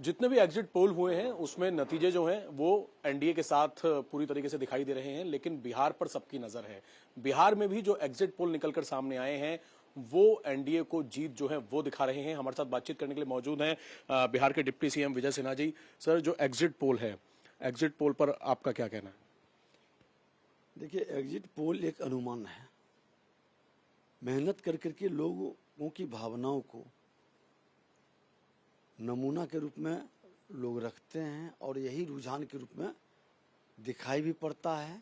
जितने भी exit poll हुए हैं उसमें नतीजे जो हैं वो एनडीए के साथ पूरी तरीके से दिखाई दे रहे हैं, लेकिन बिहार पर सबकी नजर है। बिहार में भी जो एग्जिट पोल निकलकर सामने आए हैं वो एनडीए को जीत जो है वो दिखा रहे हैं। हमारे साथ बातचीत करने के लिए मौजूद हैं बिहार के deputy CM Vijay Sinha ji. Sir, जो एग्जिट पोल है, एग्जिट पोल पर आपका क्या कहना है? देखिए, एग्जिट पोल एक अनुमान है। मेहनत कर करके लोगों की भावनाओं को नमूना के रूप में लोग रखते हैं और यही रुझान के रूप में दिखाई भी पड़ता है,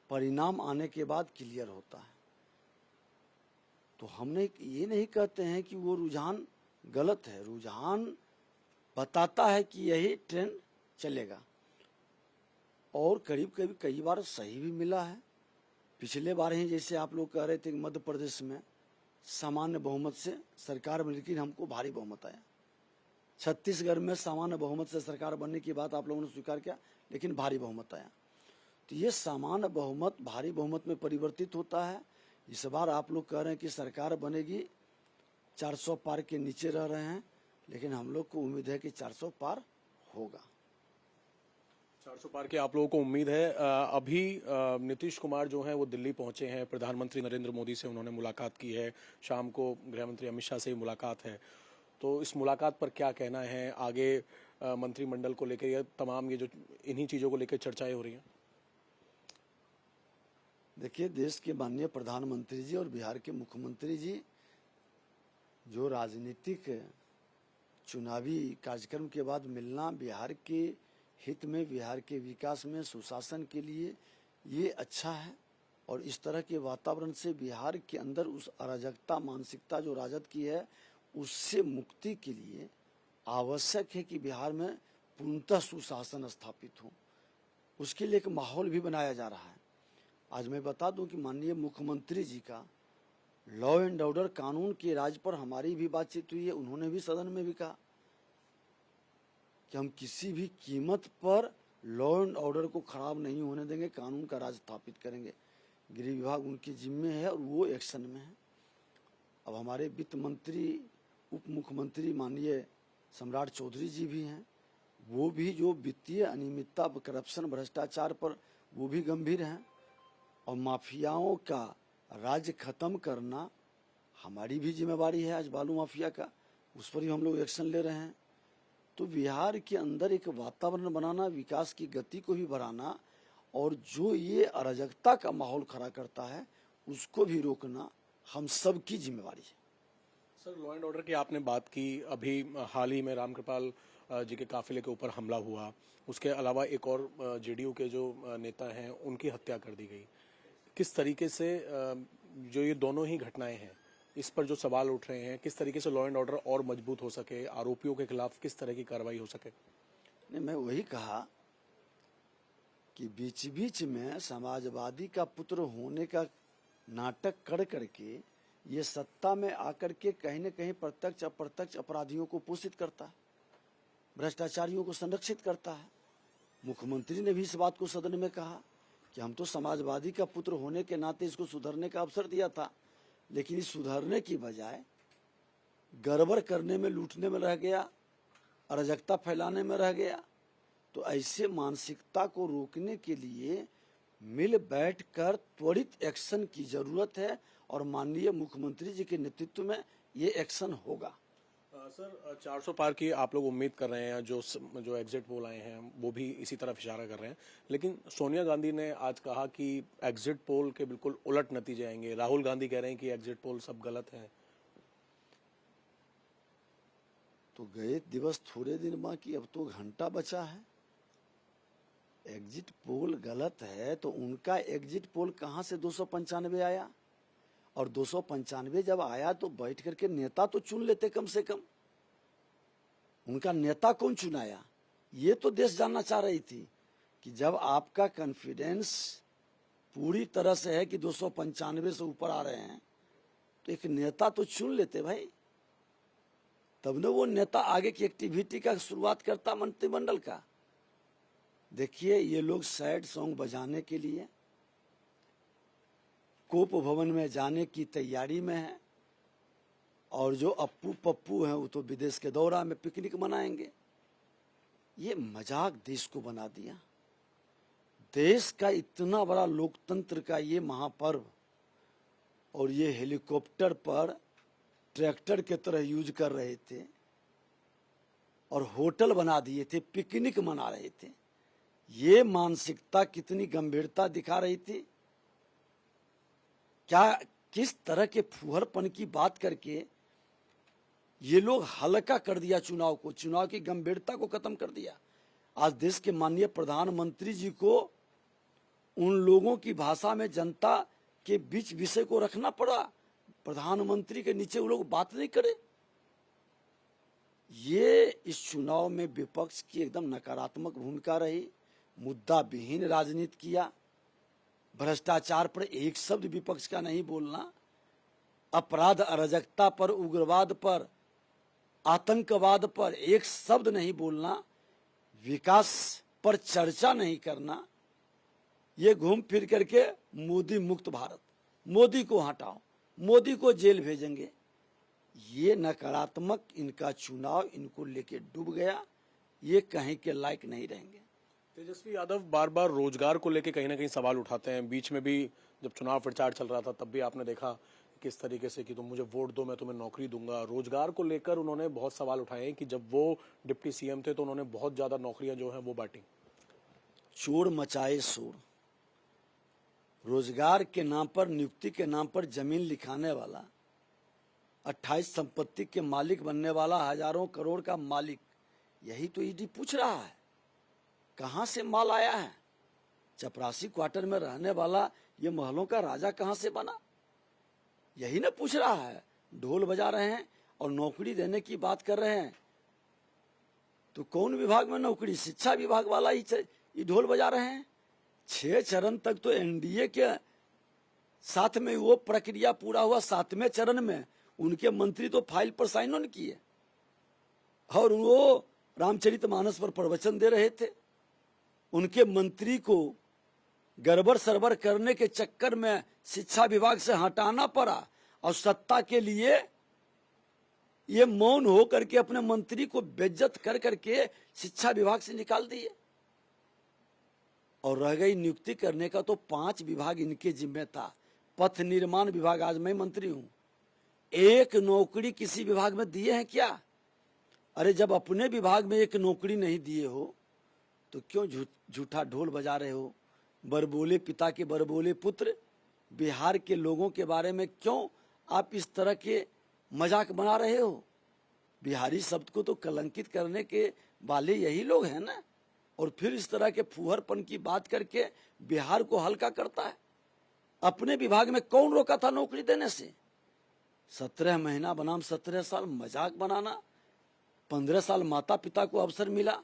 परिणाम आने के बाद क्लियर होता है। तो हमने ये नहीं कहते हैं कि वो रुझान गलत है, रुझान बताता है कि यही ट्रेंड चलेगा और करीब करीब कई बार सही भी मिला है। पिछले बार ही जैसे आप लोग कह रहे थे कि मध्य प्रदेश में सामान्य बहुमत से सरकार बनी, लेकिन हमको भारी बहुमत आया। छत्तीसगढ़ में सामान्य बहुमत से सरकार बनने की बात आप लोगों ने स्वीकार किया, लेकिन भारी बहुमत आया। तो ये सामान्य बहुमत भारी बहुमत में परिवर्तित होता है। इस बार आप लोग कह रहे हैं कि सरकार बनेगी, 400 पार के नीचे रह रहे हैं, लेकिन हम लोग को उम्मीद है कि 400 पार होगा। 400 पार की आप लोगों को उम्मीद है। अभी नीतीश कुमार जो हैं वो दिल्ली पहुंचे हैं, प्रधानमंत्री नरेंद्र मोदी से उन्होंने मुलाकात की है, शाम को गृहमंत्री अमित शाह से भी मुलाकात है। तो इस मुलाकात पर क्या कहना है? आगे मंत्रिमंडल को लेकर ये तमाम ये जो इन्हीं चीजों को लेकर चर्चाएं हो रही हैं। देखिए, देश के माननीय प्रधानमंत्री जी और बिहार के मुख्यमंत्री जी जो राजनीतिक चुनावी कार्यक्रम के बाद मिलना बिहार के हित में, बिहार के विकास में, सुशासन के लिए ये अच्छा है। और इस तरह के वातावरण से बिहार के अंदर उस अराजकता मानसिकता जो राजद की है उससे मुक्ति के लिए आवश्यक है कि बिहार में पूर्णतः सुशासन स्थापित हो। उसके लिए एक माहौल भी बनाया जा रहा है। आज मैं बता दूं कि माननीय मुख्यमंत्री जी का लॉ एंड ऑर्डर कानून के राज पर हमारी भी बातचीत हुई है। उन्होंने भी सदन में भी कहा कि हम किसी भी कीमत पर लॉ एंड ऑर्डर को खराब नहीं होने देंगे, कानून का राज स्थापित करेंगे। गृह विभाग उनके जिम्मे है और वो एक्शन में है। अब हमारे वित्त मंत्री उप मुख्यमंत्री माननीय सम्राट चौधरी जी भी हैं, वो भी जो वित्तीय अनियमितता, करप्शन, भ्रष्टाचार पर वो भी गंभीर हैं। और माफियाओं का राज खत्म करना हमारी भी जिम्मेवारी है। आज बालू माफिया का, उस पर भी हम लोग एक्शन ले रहे हैं। तो बिहार के अंदर एक वातावरण बनाना, विकास की गति को भी बढ़ाना और जो ये अराजकता का माहौल खड़ा करता है उसको भी रोकना हम सब की जिम्मेवारी है। सर, लॉ एंड ऑर्डर की आपने बात की। अभी हाल ही में रामकृपाल जी के काफिले के ऊपर हमला हुआ, उसके अलावा एक और जेडीयू के जो नेता हैं उनकी हत्या कर दी गई। किस तरीके से जो ये दोनों ही घटनाएं हैं इस पर जो सवाल उठ रहे हैं, किस तरीके से लॉ एंड ऑर्डर और मजबूत हो सके, आरोपियों के खिलाफ किस तरह की कार्रवाई हो सके? नहीं, मैं वही कहा कि बीच बीच में समाजवादी का पुत्र होने का नाटक कर करके ये सत्ता में आकर के कहीं न कहीं प्रत्यक्ष अप्रत्यक्ष अपराधियों को पोषित करता है, भ्रष्टाचारियों को संरक्षित करता है। मुख्यमंत्री ने भी इस बात को सदन में कहा कि हम तो समाजवादी का पुत्र होने के नाते इसको सुधरने का अवसर दिया था, लेकिन इस सुधरने की बजाय गड़बड़ करने में, लूटने में रह गया, अराजकता फैलाने में रह गया। तो ऐसे मानसिकता को रोकने के लिए मिल बैठकर त्वरित एक्शन की जरूरत है और माननीय मुख्यमंत्री जी के नेतृत्व में ये एक्शन होगा। सर, 400 पार की आप लोग उम्मीद कर रहे हैं, जो एग्जिट पोल आए हैं वो भी इसी तरफ इशारा कर रहे हैं, लेकिन सोनिया गांधी ने आज कहा कि एग्जिट पोल के बिल्कुल उलट नतीजे आएंगे। राहुल गांधी कह रहे हैं कि एग्जिट पोल सब गलत है। तो गए दिवस थोड़े दिन बाकी, अब तो घंटा बचा है। एग्जिट पोल गलत है तो उनका एग्जिट पोल कहां से 295 आया? और 295 जब आया तो बैठ करके नेता तो चुन लेते कम से कम। उनका नेता कौन चुनाया? ये तो देश जानना चाह रही थी कि जब आपका कॉन्फिडेंस पूरी तरह से है कि 295 से ऊपर आ रहे हैं तो एक नेता तो चुन लेते भाई, तब न वो नेता आगे की एक्टिविटी का शुरुआत करता मंत्रिमंडल का। देखिए, ये लोग सैड सॉन्ग बजाने के लिए कोप भवन में जाने की तैयारी में है और जो अप्पू पप्पू हैं वो तो विदेश के दौरा में पिकनिक मनाएंगे। ये मजाक देश को बना दिया। देश का इतना बड़ा लोकतंत्र का ये महापर्व, और ये हेलीकॉप्टर पर ट्रैक्टर के तरह यूज कर रहे थे और होटल बना दिए थे, पिकनिक मना रहे थे। ये मानसिकता कितनी गंभीरता दिखा रही थी। क्या किस तरह के फूहरपन की बात करके ये लोग हल्का कर दिया चुनाव को, चुनाव की गंभीरता को खत्म कर दिया। आज देश के माननीय प्रधानमंत्री जी को उन लोगों की भाषा में जनता के बीच विषय को रखना पड़ा। प्रधानमंत्री के नीचे वो लोग बात नहीं करे। ये इस चुनाव में विपक्ष की एकदम नकारात्मक भूमिका रही। मुद्दा विहीन राजनीति किया। भ्रष्टाचार पर एक शब्द विपक्ष का नहीं बोलना, अपराध अराजकता पर, उग्रवाद पर, आतंकवाद पर एक शब्द नहीं बोलना, विकास पर चर्चा नहीं करना। ये घूम फिर करके मोदी मुक्त भारत, मोदी को हटाओ, मोदी को जेल भेजेंगे। ये नकारात्मक इनका चुनाव इनको लेके डूब गया। ये कहीं के लायक नहीं रहेंगे। तेजस्वी यादव बार बार रोजगार को लेके कहीं ना कहीं सवाल उठाते हैं। बीच में भी जब चुनाव प्रचार चल रहा था तब भी आपने देखा किस तरीके से कि तुम मुझे वोट दो, मैं तुम्हें नौकरी दूंगा। रोजगार को लेकर उन्होंने बहुत सवाल उठाए हैं कि जब वो डिप्टी सीएम थे तो उन्होंने बहुत ज्यादा नौकरियां जो हैं वो बांटी। चोर मचाए शोर। रोजगार के नाम पर, नियुक्ति के नाम पर जमीन लिखाने वाला, 28 संपत्ति के मालिक बनने वाला, हजारों करोड़ का मालिक, यही तो ईडी पूछ रहा है कहां से माल आया है। चपरासी क्वार्टर में रहने वाला ये महलों का राजा कहां से बना, यही ना पूछ रहा है। ढोल बजा रहे हैं और नौकरी देने की बात कर रहे हैं। तो कौन विभाग में नौकरी? शिक्षा विभाग वाला ही ढोल बजा रहे हैं। 6 चरण तक तो एनडीए के साथ में वो प्रक्रिया पूरा हुआ। 7वें चरण में उनके मंत्री तो फाइल पर साइन ऑन किए और वो रामचरितमानस पर प्रवचन दे रहे थे। उनके मंत्री को गड़बड़ सरबड़ करने के चक्कर में शिक्षा विभाग से हटाना पड़ा और सत्ता के लिए ये मौन हो करके अपने मंत्री को बेइज्जत कर करके शिक्षा विभाग से निकाल दिए। और रह गई नियुक्ति करने का, तो 5 विभाग इनके जिम्मे था। पथ निर्माण विभाग, आज मैं मंत्री हूं, एक नौकरी किसी विभाग में दिए हैं क्या? अरे जब अपने विभाग में एक नौकरी नहीं दिए हो तो क्यों झूठा ढोल बजा रहे हो? बरबोले पिता के बरबोले पुत्र, बिहार के लोगों के बारे में क्यों आप इस तरह के मजाक बना रहे हो? बिहारी शब्द को तो कलंकित करने के वाले यही लोग हैं ना। और फिर इस तरह के फूहरपन की बात करके बिहार को हल्का करता है। अपने विभाग में कौन रोका था नौकरी देने से? 17 महीना बनाम 17 साल मजाक बनाना। 15 साल माता पिता को अवसर मिला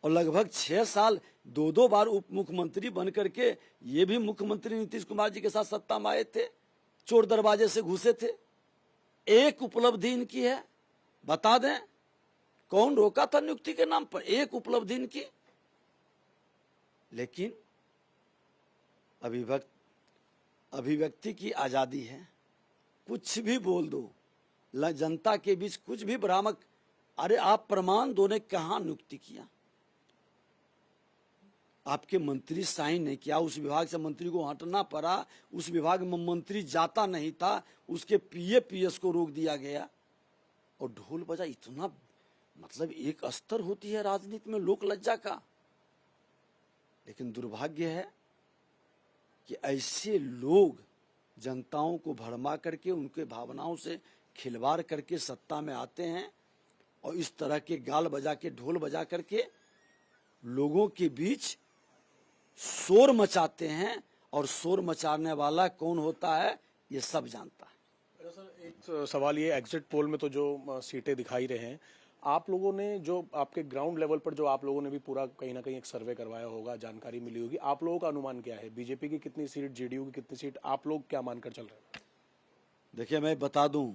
और लगभग 6 साल 2 बार उप मुख्यमंत्री बन करके ये भी मुख्यमंत्री नीतीश कुमार जी के साथ सत्ता में आए थे, चोर दरवाजे से घुसे थे। एक उपलब्धि इनकी है, बता दें कौन रोका था नियुक्ति के नाम पर? एक उपलब्धि इनकी। लेकिन अभिव्यक्ति की आजादी है, कुछ भी बोल दो, जनता के बीच कुछ भी भ्रामक। अरे आप प्रमाण दो ने कहां नियुक्ति किया? आपके मंत्री साइन नहीं किया, उस विभाग से मंत्री को हटना पड़ा। उस विभाग में मंत्री जाता नहीं था, उसके पीए पीएस को रोक दिया गया और ढोल बजा। इतना मतलब एक स्तर होती है राजनीति में लोक लज्जा का। लेकिन दुर्भाग्य है कि ऐसे लोग जनताओं को भरमा करके, उनके भावनाओं से खिलवाड़ करके सत्ता में आते हैं और इस तरह के गाल बजा के, ढोल बजा करके लोगों के बीच शोर मचाते हैं। और शोर मचाने वाला कौन होता है ये सब जानता है। सर एक सवाल ये, एग्जिट पोल में तो जो सीटें दिखाई रहे हैं, आप लोगों ने जो आपके ग्राउंड लेवल पर जो आप लोगों ने भी पूरा कहीं ना कहीं एक सर्वे करवाया होगा, जानकारी मिली होगी, आप लोगों का अनुमान क्या है? बीजेपी की कितनी सीट, जेडीयू की कितनी सीट, आप लोग क्या मानकर चल रहे हैं? देखिए मैं बता दूं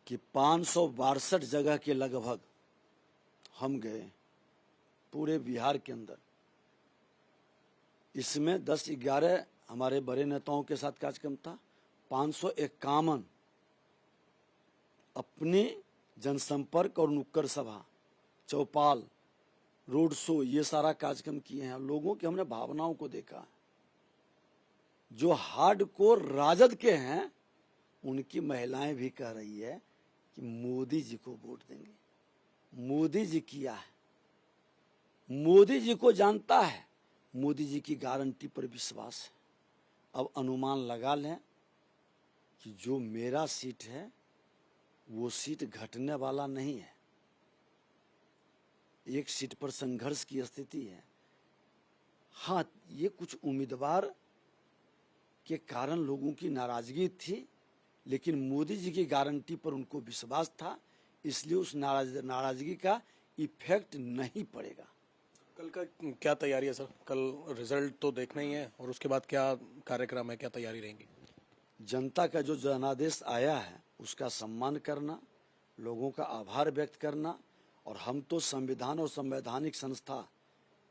कि 562 जगह के लगभग हम गए पूरे बिहार के अंदर। इसमें 10-11 हमारे बड़े नेताओं के साथ कार्यक्रम था। 551 अपने जनसंपर्क और नुक्कड़ सभा, चौपाल, रोड शो, ये सारा कार्यक्रम किए हैं। लोगों की हमने भावनाओं को देखा है। जो हार्डकोर राजद के हैं उनकी महिलाएं भी कह रही है कि मोदी जी को वोट देंगे। मोदी जी किया है, मोदी जी को जानता है, मोदी जी की गारंटी पर विश्वास है। अब अनुमान लगा लें कि जो मेरा सीट है वो सीट घटने वाला नहीं है। एक सीट पर संघर्ष की स्थिति है। हाँ, ये कुछ उम्मीदवार के कारण लोगों की नाराजगी थी, लेकिन मोदी जी की गारंटी पर उनको विश्वास था, इसलिए उस नाराजगी का इफेक्ट नहीं पड़ेगा। कल का क्या तैयारी है सर? कल रिजल्ट तो देखना ही है और उसके बाद क्या कार्यक्रम है, क्या तैयारी रहेंगी? जनता का जो जनादेश आया है उसका सम्मान करना, लोगों का आभार व्यक्त करना, और हम तो संविधान और संवैधानिक संस्था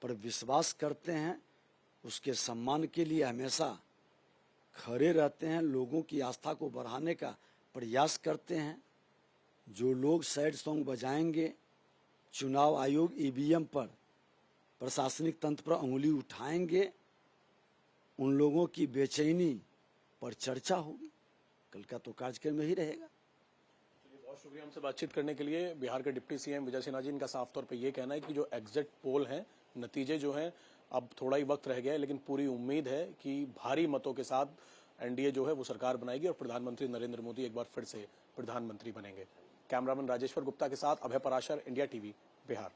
पर विश्वास करते हैं, उसके सम्मान के लिए हमेशा खड़े रहते हैं, लोगों की आस्था को बढ़ाने का प्रयास करते हैं। जो लोग सैड सॉन्ग बजाएंगे, चुनाव आयोग ईवीएम पर, प्रशासनिक तंत्र पर उंगली उठाएंगे, उन लोगों की बेचैनी पर चर्चा होगी। कल का तो कार्यक्रम में ही रहेगा। बहुत शुक्रिया हमसे बातचीत करने के लिए। बिहार के डिप्टी सीएम विजय सिन्हा जी, इनका साफ तौर पे ये कहना है कि जो एग्जिट पोल हैं, नतीजे जो हैं, अब थोड़ा ही वक्त रह गया है, लेकिन पूरी उम्मीद है कि भारी मतों के साथ एनडीए जो है वो सरकार बनाएगी और प्रधानमंत्री नरेंद्र मोदी एक बार फिर से प्रधानमंत्री बनेंगे। कैमरामैन राजेश्वर गुप्ता के साथ अभय पराशर, इंडिया टीवी, बिहार।